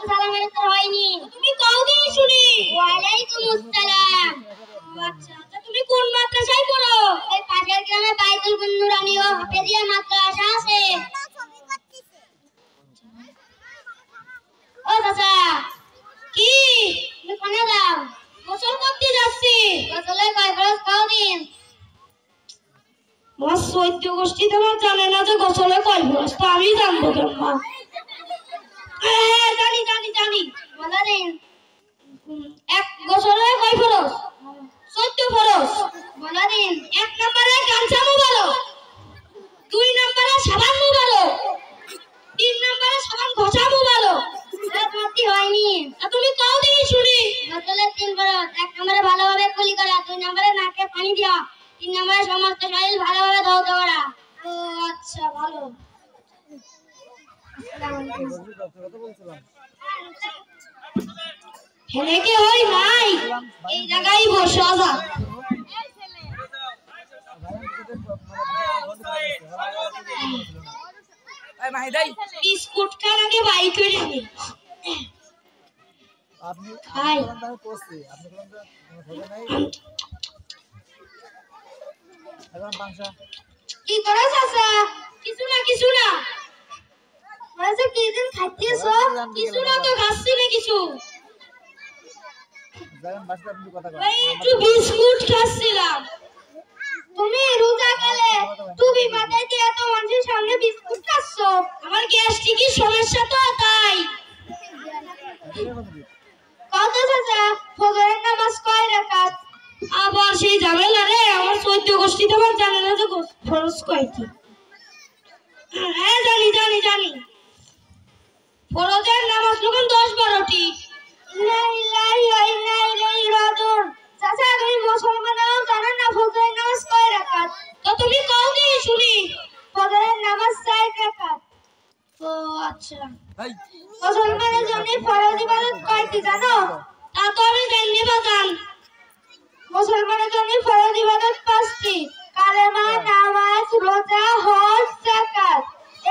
সালামের তো হয়নি। তুমি কওনি শুনি। ওয়ালাইকুম আসসালাম। আচ্ছা আচ্ছা, তুমি কোন মাদ্রাসায় পড়ো? এই পাশের গ্রামে বাইতুল নুরানি ও হাফেজিয়া মাদ্রাসা আছে। ও চাচা, কি তুমি কোনে যাও? গোসল করতে যাচ্ছি। গোসলে কয় ফরজ কওদিন? আমার সৈদ্য গোষ্ঠী তোমার জানে না যে গোসলে কয় ফরজ, তো আমি জানবো কেমন? হ্যাঁ জানি জানি জানি। বলা দিন এক গোসলে কয় ফরজ? 14 ফরজ। বলা দিন 1 নম্বরে গামছা মুবালো, 2 নম্বরে সাবান মুবালো, 3 নম্বরে সাবান ঘষা মুবালো। মতি হয়নি। তুমি কও দিই শুনি। গোসলে 3 ফরজ। 1 নম্বরে ভালোভাবে কুলি করা, 2 নম্বরে নাকে পানি দেওয়া, 3 নম্বরে সমস্ত শরীর ভালোভাবে ধৌত করা। ও আচ্ছা ভালো। হেলে কি হই নাই? এই জায়গায় বসে আছা। এই মাহিদাই বিস্কুট খান আগে বাই করে নি। আপনি খাই আমি করছি আপনি কোন হবে নাই এখন পাংশা কি করে চাচা? কিছু না কিছু না। মানে কি দিন খাইতেছো? কিছু না তো খাচ্ছি না কিছু। জানেন বাসা আপনি কথা কন। এই একটু বিস্কুট খাচ্ছিলাম। তুমি রোজা গেলে তুমি বাদাইতে এত মানুষের সামনে বিস্কুট খাচ্ছো? আমার গ্যাস্ট্রিকের সমস্যা তো তাই। কত চাচা ফজরের নামাজ কয় রাকাত? আবার সেই ঝামেলা রে। আমার 14 গোষ্ঠী তো জানে না যে ফরজ কয়টি। হ্যাঁ জানি জানি জানি। ফরজের নামাজ লোকন 10-12টি। ইন্না লিল্লাহি ওয়া ইন্না ইলাইহি রাজিউন। চাচা তুমি মুসলমানও জানেন না ফজরের নামাজ কয় রাকাত? তো তুমি কও দি শুনি। ফজরের নামাজ 4 রাকাত। ও আচ্ছা। এই মুসলমানের জন্য ফরজ ইবাদত কয়টি জানো? তা তো আমি জানি বাজান। মুসলমানের জন্য ফরজ ইবাদত 5টি। কালেমা, নামাজ, রোজা, হজ, যাকাত।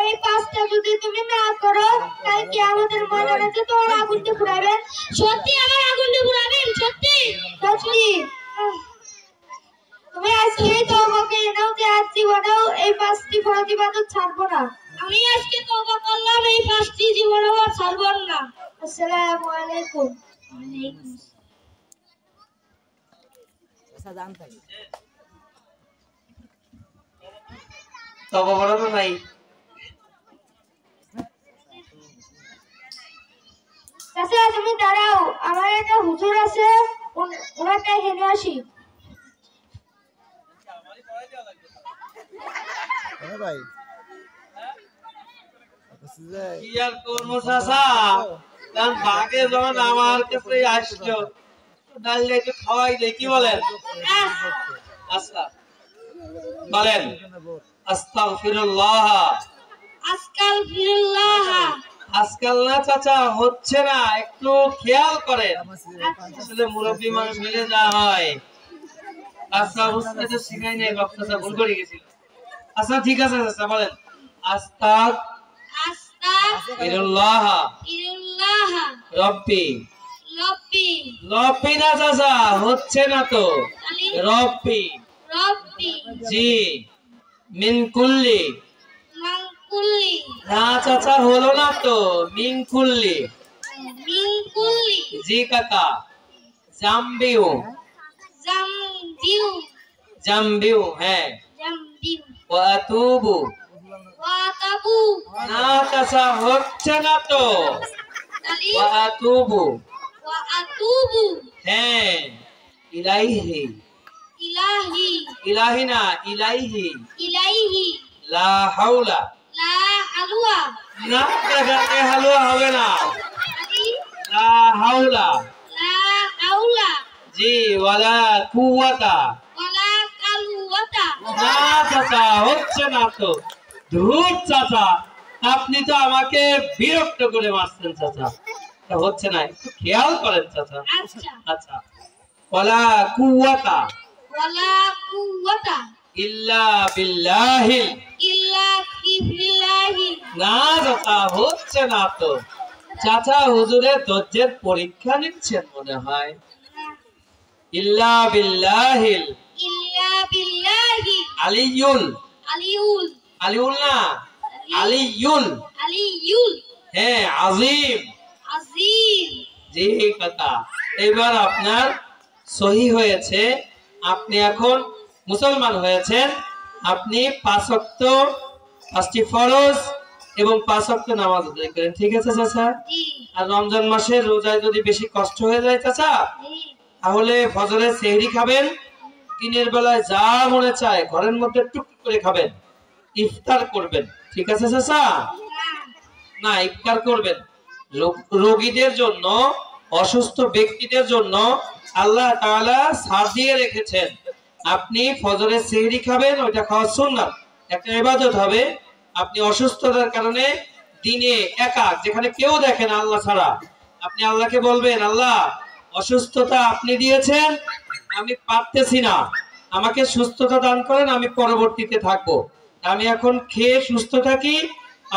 এই 5টা যদি তুমি না করো তাহলে কিয়ামতের ময়দানে যে তোমার আগুন দিয়ে পুড়াবেন। সত্যি আমার আগুন দিয়ে পুড়াবেন? সত্যি সত্যি। তুমি আজকে তওবা করে নাও যে আজ জীবনেও এই 5টি ফরজ ইবাদত ছাড়বো না। আমি আজকে তওবা করলাম এই 5টি জীবনেও আর ছাড়বো না। আসসালামু আলাইকুম। ওয়ালাইকুম আচ্ছা জানতাই তবে বড় না নাই চাচা তুমি দাঁড়াও, আমার একটা হুজুর আছে, ওনাকে হেনে আসি। হ্যাঁ ভাই কি আর করবো চাচা? কারণ বাগে যখন আমার কাছে আসলো ডালটা একটু খাওয়াই দেয়, কি বলেন? আচ্ছা বলেন আস্তাগফিরুল্লাহ। আস্তাগফিরুল্লাহ। আজকাল না চাচা হচ্ছে না, একটু খেয়াল করেন। আসলে মুরব্বী মানুষ মিলে যা হয়। আচ্ছা বুঝতে তো শিখাই নেই, বক্তা ভুল করে গেছিল। আচ্ছা ঠিক আছে চাচা বলেন আস্তাগফিরুল্লাহ রব্বি। রব্বি না চাচা, হচ্ছে না তো। রব্বি জি মিন কুল্লি। না চাচা হলো না তো। মিন কুল্লি জি কাকা। জাম্বিউ জাম্বিউ হ্যাঁ। ওয়া আতুবু না চাচা হচ্ছে না তো। ওয়া আতুবু হ্যাঁ। ইলাইহি ইলাহি না ইলাইহি। লা হাওলা না কাকা, হালুয়া হবে না। লা হাওলা জি ওয়ালা কুওয়াতা না চাচা হচ্ছে না তো। ধুর চাচা, আপনি তো আমাকে বিরক্ত করে মারছেন চাচা। হচ্ছে না, একটু খেয়াল করেন চাচা। আচ্ছা ওয়ালা কুওয়াতা ইল্লা বিল্লাহি। না চাচা হচ্ছে না তো। চাচা হুজুরের ধৈর্যের পরীক্ষা নিচ্ছেন মনে হয়। ইল্লা বিল্লাহিল ইল্লা বিল্লাহি আলিয়ুল আলিউল আলিউল না আলিয়ুল আলিউল হ্যাঁ আজিম আজিম। জি কাকা, এবার আপনার সহি হয়েছে। আপনি এখন মুসলমান হয়েছেন। আপনি 5 ওয়াক্ত 5টি ফরজ এবং 5 ওয়াক্ত নামাজ আদায় করেন, ঠিক আছে চাচা? জি আর রমজান মাসে রোজায় যদি বেশি কষ্ট হয়ে যায় চাচা, জি তাহলে ফজরের সেহরি খাবেন, দিনের বেলায় যা মনে চায় ঘরের মধ্যে টুক করে খাবেন, ইফতার করবেন, ঠিক আছে চাচা? না, ইফতার করবেন। রোগীদের জন্য, অসুস্থ ব্যক্তিদের জন্য আল্লাহ তাআলা ছাড় দিয়ে রেখেছেন। আপনি ফজরের সেহরি খাবেন, ওইটা খাওয়া সুন্নাত, একটা ইবাদত হবে। আপনি অসুস্থতার কারণে দিনে একা, যেখানে কেউ দেখে না আল্লাহ ছাড়া, আপনি আল্লাহকে বলবেন, আল্লাহ অসুস্থতা আপনি দিয়েছেন, আমি পারতেছি না, আমাকে সুস্থতা দান করেন, আমি পরবর্তীতে থাকবো, আমি এখন খেয়ে সুস্থ থাকি,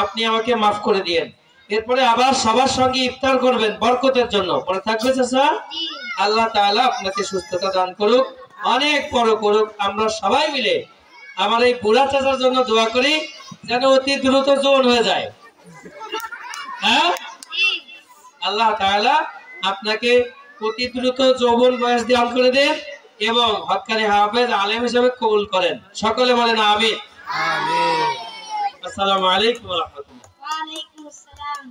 আপনি আমাকে মাফ করে দিয়েন। এরপরে আবার সবার সঙ্গে ইফতার করবেন বরকতের জন্য, পরে থাকবে চাচা? জি আল্লাহ তাআলা আপনাকে সুস্থতা দান করুক, অনেক বড় করুক। আমরা সবাই মিলে আমার এই বুড়া চাচার জন্য দোয়া করি, যেন অতি দ্রুত জোয়ান হয়ে যায়। হ্যাঁ, জি আল্লাহ তাআলা আপনাকে অতি দ্রুত যৌবন বয়স দান করে দেন এবং হক্কানি হাফেজ আলেম হিসেবে কবুল করেন। সকলে বলেন আমিন। আমিন। আসসালামু আলাইকুম ওয়া রাহমাতুল্লাহ। ওয়া আলাইকুম আসসালাম।